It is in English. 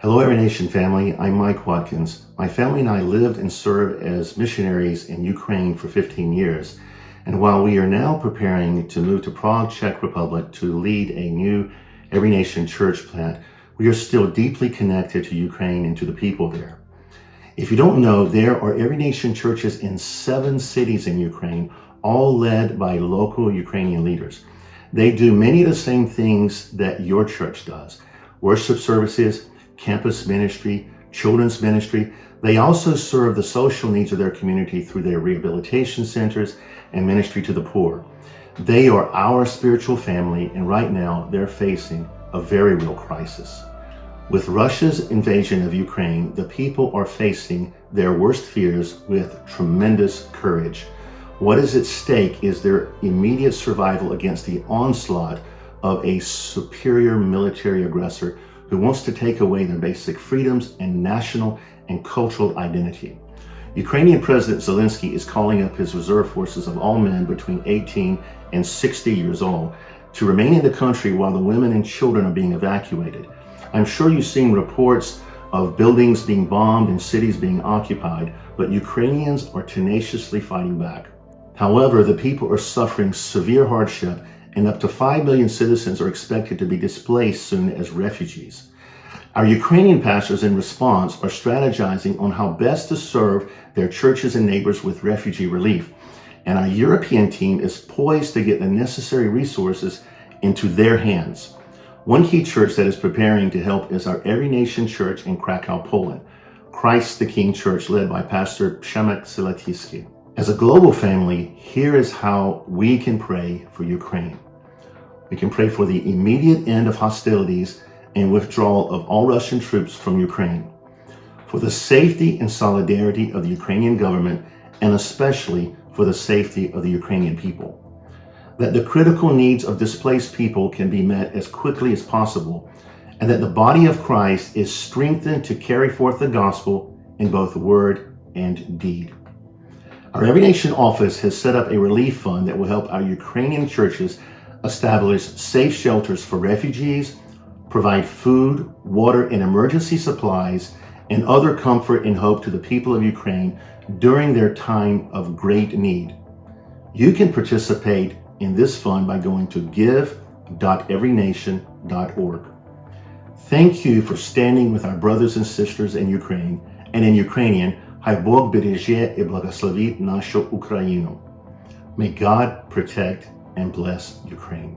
Hello, Every Nation family. I'm Mike Watkins. My family and I lived and served as missionaries in Ukraine for 15 years. And while we are now preparing to move to Prague, Czech Republic to lead a new Every Nation church plant, we are still deeply connected to Ukraine and to the people there. If you don't know, there are Every Nation churches in 7 cities in Ukraine, all led by local Ukrainian leaders. They do many of the same things that your church does: worship services, campus ministry, children's ministry. They also serve the social needs of their community through their rehabilitation centers and ministry to the poor. They are our spiritual family, and right now they're facing a very real crisis. With Russia's invasion of Ukraine, the people are facing their worst fears with tremendous courage. What is at stake is their immediate survival against the onslaught of a superior military aggressor who wants to take away their basic freedoms and national and cultural identity. Ukrainian President Zelensky is calling up his reserve forces of all men between 18 and 60 years old to remain in the country while the women and children are being evacuated. I'm sure you've seen reports of buildings being bombed and cities being occupied, but Ukrainians are tenaciously fighting back. However, the people are suffering severe hardship, and up to 5 million citizens are expected to be displaced soon as refugees. Our Ukrainian pastors, in response, are strategizing on how best to serve their churches and neighbors with refugee relief. And our European team is poised to get the necessary resources into their hands. One key church that is preparing to help is our Every Nation Church in Krakow, Poland, Christ the King Church, led by Pastor Przemek Silatiski. As a global family, here is how we can pray for Ukraine. We can pray for the immediate end of hostilities and withdrawal of all Russian troops from Ukraine, for the safety and solidarity of the Ukrainian government, and especially for the safety of the Ukrainian people. That the critical needs of displaced people can be met as quickly as possible, and that the body of Christ is strengthened to carry forth the gospel in both word and deed. Our Every Nation office has set up a relief fund that will help our Ukrainian churches establish safe shelters for refugees, provide food, water, and emergency supplies, and other comfort and hope to the people of Ukraine during their time of great need. You can participate in this fund by going to give.everynation.org. Thank you for standing with our brothers and sisters in Ukraine, and in Ukrainian, Хай Бог береже и благословит нашу Україну. May God protect and bless Ukraine.